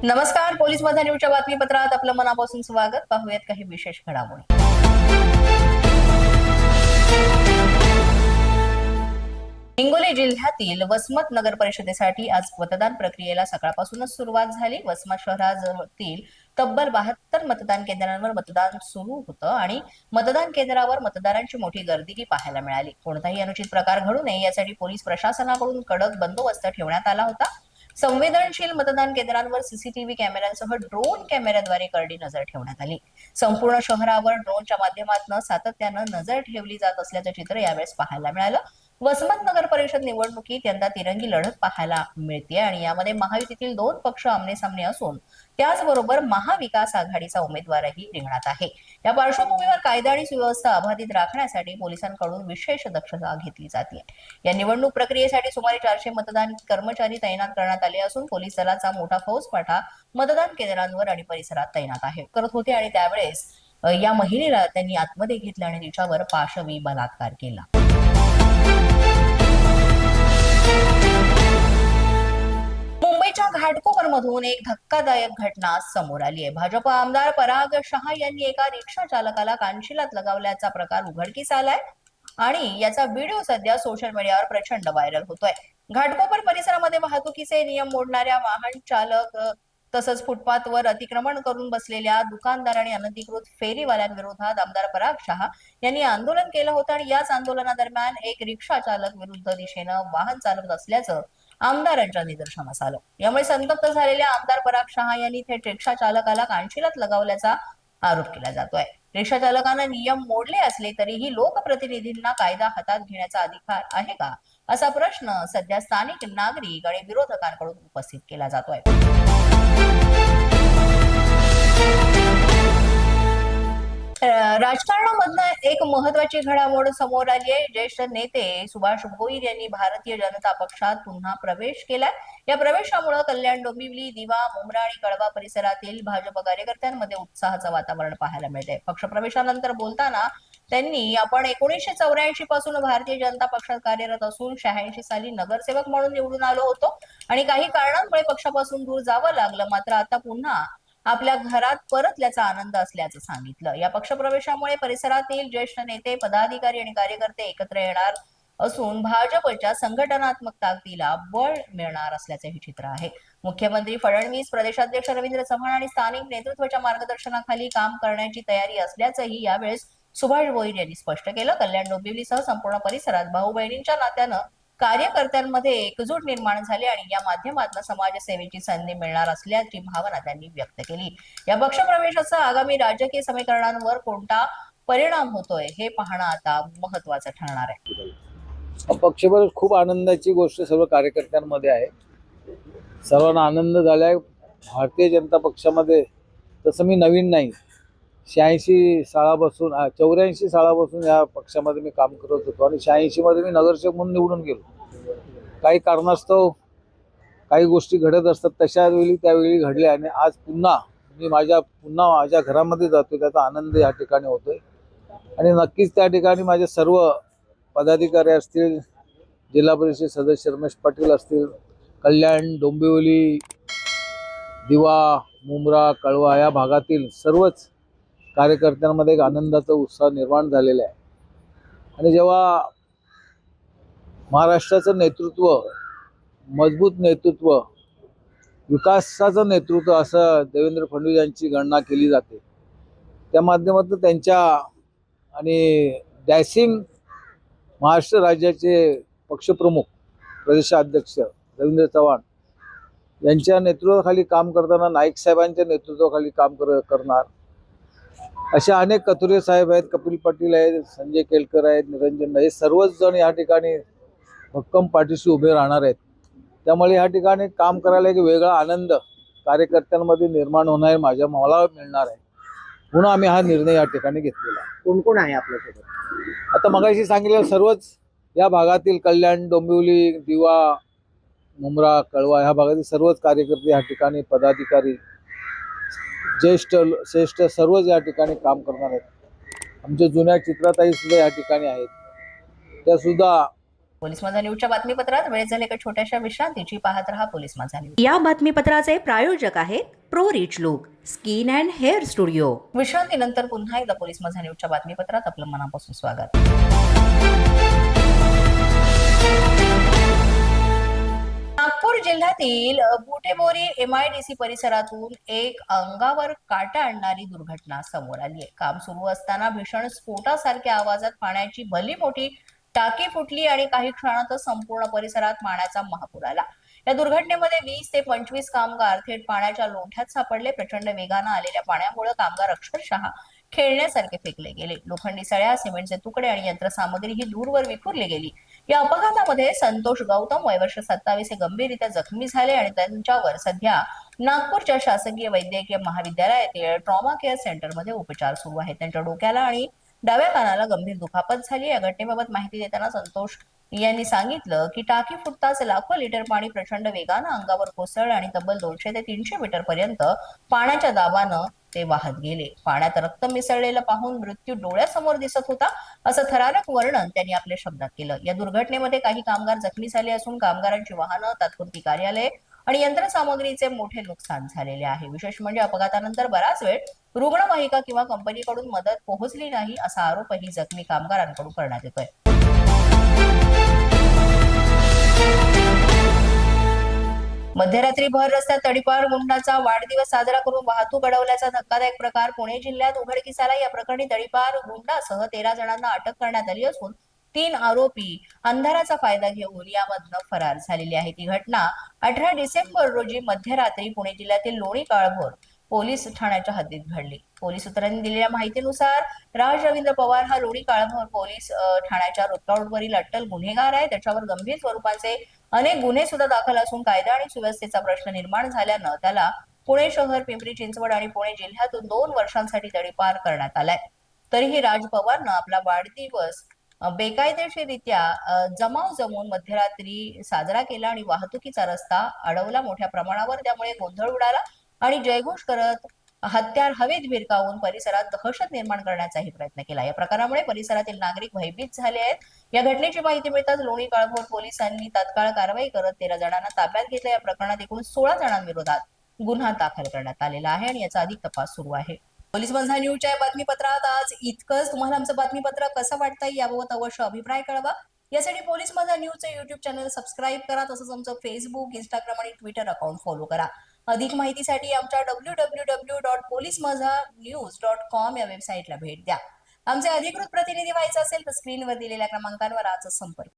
नमस्कार, पोलीस माझा न्यूजच्या बातमीपत्रात आपलं मनापासून स्वागत. पाहूयात काही विशेष घडामोडी. हिंगोली जिल्ह्यातील वसमत नगर परिषदेसाठी आज मतदान प्रक्रियेला सकाळपासूनच सुरुवात झाली. वसमत शहराजवळील तब्बल 72 मतदान केंद्रांवर मतदान सुरू होतं आणि मतदान केंद्रावर मतदारांची मोठी गर्दीही पाहायला मिळाली. कोणताही अनुचित प्रकार घडू नये यासाठी पोलीस प्रशासनाकडून कडक बंदोबस्त ठेवण्यात आला होता. संवेदनशील मतदान केंद्रांवर सीसीटीव्ही कॅमेऱ्यांसह ड्रोन कॅमेऱ्याद्वारे करडी नजर ठेवण्यात आली. संपूर्ण शहरावर ड्रोनच्या माध्यमातून सातत्यानं नजर ठेवली जात असल्याचं चित्र यावेळेस पाहायला मिळालं. वसमत नगर परिषद निवडणुकीत यंदा तिरंगी लढत पाहायला मिळते आणि यामध्ये महायुतीतील 2 पक्ष आमनेसामने असून त्याचबरोबर महाविकास आघाडीचा उमेदवारही रिंगणात आहे. या पार्श्वभूमीवर कायदा आणि सुव्यवस्था अबाधित राखण्यासाठी पोलिसांकडून विशेष दक्षता घेतली जाते. या निवडणूक प्रक्रियेसाठी सुमारे 400 मतदान कर्मचारी तैनात करण्यात आले असून पोलीस दलाचा मोठा फौजफाटा मतदान केंद्रांवर आणि परिसरात तैनात करत होते आणि त्यावेळेस या महिलेला त्यांनी आतमध्ये घेतलं आणि तिच्यावर पाशवी बलात्कार केला. मुंबईच्या घाटकोपर मधून एक धक्कादायक घटना समोर आली आहे. भाजप आमदार पराग शहा यांनी एका रिक्षा चालकाला कानशिलात लगावल्याचा प्रकार उघडकीस आलाय आणि याचा व्हिडिओ सध्या सोशल मीडियावर प्रचंड व्हायरल होतोय. घाटकोपर परिसरामध्ये वाहतुकीचे नियम मोडणाऱ्या वाहन चालक तसंच फुटपाथवर अतिक्रमण करून बसलेल्या दुकानदार आणि अनधिकृत फेरीवाल्यांविरोधात आमदार पराग शहा यांनी आंदोलन केलं होतं आणि याच आंदोलनादरम्यान एक रिक्षा चालक विरुद्ध दिशेनं वाहन चालवत असल्याचं आमदारांच्या निदर्शनास आलं. यामुळे संतप्त झालेल्या आमदार पराग शहा यांनी थेट रिक्षा चालकाला कानशिलात लगावल्याचा आरोप केला जातोय. रिक्षा चालकानं नियम मोडले असले तरीही लोकप्रतिनिधींना कायदा हातात घेण्याचा अधिकार आहे का, असा प्रश्न सध्या स्थानिक नागरिक आणि विरोधकांकडून उपस्थित केला जातोय. राजकारणामधनं एक महत्वाची घडामोड समोर आली आहे. ज्येष्ठ नेते सुभाष भोईर यांनी भारतीय जनता पक्षात पुन्हा प्रवेश केलाय. या प्रवेशामुळे कल्याण, डोंबिवली, दिवा, मुंब्रा आणि कळवा परिसरातील भाजप कार्यकर्त्यांमध्ये उत्साहाचं वातावरण पाहायला मिळते. पक्षप्रवेशानंतर बोलताना त्यांनी आपण 1984 पासून भारतीय जनता पक्षात कार्यरत असून 86 साली नगरसेवक म्हणून निवडून आलो होतो आणि काही कारणांमुळे पक्षापासून दूर जावं लागलं, मात्र आता पुन्हा आपल्या घरात परतल्याचा आनंद असल्याचं सांगितलं. या पक्षप्रवेशामुळे परिसरातील ज्येष्ठ नेते, पदाधिकारी आणि कार्यकर्ते एकत्र येणार असून भाजपच्या संघटनात्मक ताकदीला बळ मिळणार असल्याचे हे चित्र आहे. मुख्यमंत्री फडणवीस, प्रदेशाध्यक्ष रवींद्र चव्हाण आणि स्थानिक नेतृत्वाच्या मार्गदर्शनाखाली काम करण्याची तयारी असल्याचंही यावेळेस सुभाष भोईर यांनी स्पष्ट केलं. कल्याण, डोंबिवलीसह संपूर्ण परिसरात भाऊ बहिणींच्या नात्यानं कार्यकर्त्यांमध्ये एकजूट निर्माण झाली आणि या माध्यमातून समाजसेवेची संधी मिळणार असल्याची भावना त्यांनी व्यक्त केली. या पक्षप्रवेशाचा आगामी राजकीय समीकरणांवर कोणता परिणाम होतोय हे पाहणं आता महत्वाचं ठरणार आहे. पक्षप्रवेश खूप आनंदाची गोष्ट सर्व कार्यकर्त्यांमध्ये आहे. सर्वांना आनंद झालाय. भारतीय जनता पक्षामध्ये तसं मी नवीन नाही, 86 सालापासून 84 सालापासून या पक्षामध्ये मी काम करत होतो आणि 86 मध्ये मी नगरसेवक म्हणून निवडून गेलो. काही कारणास्तव काही गोष्टी घडत असतात, तशा वेळी त्यावेळी घडल्या आणि आज पुन्हा मी माझ्या घरामध्ये जातो. त्याचा आनंद या ठिकाणी होतोय आणि नक्कीच त्या ठिकाणी माझे सर्व पदाधिकारी असतील, जिल्हा परिषद सदस्य रमेश पाटील असतील, कल्याण, डोंबिवली, दिवा, मुंब्रा, कळवा या भागातील सर्वच कार्यकर्त्यांमध्ये एक आनंदाचा उत्साह निर्माण झालेला आहे. आणि जेव्हा महाराष्ट्राचं नेतृत्व, मजबूत नेतृत्व, विकासाचं नेतृत्व असं देवेंद्र फडणवीस यांची गणना केली जाते, त्या माध्यमातून त्यांच्या आणि डॅशिंग महाराष्ट्र राज्याचे पक्षप्रमुख, प्रदेशाध्यक्ष रवींद्र चव्हाण यांच्या नेतृत्वाखाली काम करताना, नाईक साहेबांच्या नेतृत्वाखाली काम करणार अशा अनेक कथुरे साहेब आहेत, कपिल पाटील आहेत, संजय केळकर आहेत, निरंजन, हे सर्वच जण या ठिकाणी भक्कम पाठीशी उभे राहणार आहेत. त्यामुळे या ठिकाणी काम करायला एक वेगळा आनंद कार्यकर्त्यांमध्ये निर्माण होणार, मला मिळणार आहे. म्हणून आम्ही हा निर्णय या ठिकाणी घेतलेला आहे. कोण कोण आहे आपल्यासोबत? आता मगाशी सांगितलं सर्वच या भागातील कल्याण, डोंबिवली, दिवा, मुंब्रा, कळवा ह्या भागातील सर्वच कार्यकर्ते या ठिकाणी, पदाधिकारी, श्रेष्ठ सर्वच या ठिकाणी काम करणार आहेत. आमच्या जुन्या चित्राताई सुद्धा या ठिकाणी आहेत. त्या सुद्धा पोलीस माझा न्यूजच्या बातमीपत्रात वेळ झाली एका छोट्याशा विश्रांतीची. पाहत रहा पोलीस माझा न्यूज. या बातमीपत्राचे प्रायोजक आहेत pro rich look skin and hair studio. विश्रांतीनंतर पुन्हा एकदा पोलीस माझा न्यूजच्या बातमीपत्रात आपलं मनापासून स्वागत. नागपूर जिल्ह्यातील बुटेबोरी MIDC परिसरातून एक अंगावर काटा आणणारी दुर्घटना समोर आली आहे. काम सुरू असताना भीषण स्फोटासारख्या आवाजात पाण्याची भली मोठी टाकी फुटली आणि काही क्षणातच संपूर्ण परिसरात पाण्याचा महापूर आला. या दुर्घटनेमध्ये 20 ते 25 कामगार थेट पाण्याच्या लोंढ्यात सापडले. प्रचंड वेगानं आलेल्या पाण्यामुळे कामगार अक्षरशः खेळण्यासारखे फेकले गेले. लोखंडी सळ्या, सिमेंटचे तुकडे आणि यंत्रसामग्री ही दूरवर विखुरली गेली. या अपघातामध्ये संतोष गौतम वय वर्ष 27 हे गंभीररित्या जखमी झाले आणि त्यांच्यावर सध्या नागपूरच्या शासकीय वैद्यकीय महाविद्यालयातील ट्रॉमा केअर सेंटरमध्ये उपचार सुरू आहेत. त्यांच्या डोक्याला आणि डाव्या कानाला गंभीर दुखापत झाली. या घटनेबाबत माहिती देताना संतोष यांनी सांगितलं की टाकी फुटताच लाखो लिटर पाणी प्रचंड वेगानं अंगावर कोसळलं आणि तब्बल 200 ते 300 मीटर पर्यंत पाण्याच्या दाबानं ते वाहत गेले. पाण्यात रक्त मिसळलेलं पाहून मृत्यू डोळ्यासमोर दिसत होता, असं थरारक वर्णन त्यांनी आपल्या शब्दात केलं. या दुर्घटनेमध्ये काही कामगार जखमी झाले असून कामगारांची वाहनं, तात्पुरती कार्यालय आणि यंत्रसामग्रीचे मोठे नुकसान झालेले आहे. विशेष म्हणजे अपघातानंतर बराच वेळ रुग्णवाहिका किंवा कंपनीकडून मदत पोहोचली नाही, असा आरोपही जखमी कामगारांकडून करण्यात येतोय. मध्यरात्री भर रस्त्यात तडीपार गुंडाचा वाढदिवस साजरा करून वाहतूक अडवल्याचा धक्कादायक प्रकार पुणे जिल्ह्यात उघडकीस आला. या प्रकरणी तडीपार गुंडासह 13 जणांना अटक करण्यात आली असून 3 आरोपी अंधाराचा फायदा घेऊन यामधनं फरार झालेली आहे. ही घटना 18 डिसेंबर रोजी मध्यरात्री पुणे जिल्ह्यातील लोणी काळभोर पोलीस ठाण्याच्या हद्दीत घडली. पोलीस सूत्रांनी दिलेल्या माहितीनुसार राज रवींद्र पवार हा लोणी काळभोर पोलीस ठाण्याच्या रोडवरील अट्टल गुन्हेगार आहे. त्याच्यावर गंभीर स्वरूपाचे अनेक गुन्हे सुद्धा दाखल असून कायदा आणि सुव्यवस्थेचा प्रश्न निर्माण झाल्यानं त्याला पुणे शहर, पिंपरी चिंचवड आणि पुणे जिल्ह्यातून 2 वर्षांसाठी तडीपार करण्यात आलाय. तरीही राज पवारनं आपला वाढदिवस बेकायदेशीररित्या जमाव जमवून मध्यरात्री साजरा केला आणि वाहतुकीचा रस्ता अडवला मोठ्या प्रमाणावर. त्यामुळे गोंधळ उडाला आणि जयघोष करत हत्यार हवेत भिरकावून परिसरात दहशत निर्माण करण्याचाही प्रयत्न केला. या प्रकारामुळे परिसरातील नागरिक भयभीत झाले आहेत. या घटनेची माहिती मिळताच लोणी काळभोर पोलिसांनी तात्काळ कारवाई करत 13 जणांना ताब्यात घेतलं. या प्रकरणात एकूण 16 जणांविरोधात गुन्हा दाखल करण्यात आलेला आहे आणि याचा अधिक तपास सुरू आहे. पोलीस माझा न्यूजच्या बातमीपत्रात आज इतकंच. तुम्हाला आमचं बातमीपत्र कसं वाटतंय याबाबत अवश्य अभिप्राय कळवा. यासाठी पोलीस माझा न्यूजचं YouTube चॅनल सबस्क्राईब करा. तसंच आमचं फेसबुक, इंस्टाग्राम आणि ट्विटर अकाउंट फॉलो करा. अधिक माहितीसाठी आमच्या www.policemazanews.com या वेबसाईटला भेट द्या. आमचे अधिकृत प्रतिनिधी व्हायचं असेल तर स्क्रीनवर दिलेल्या क्रमांकांवर आजच संपर्क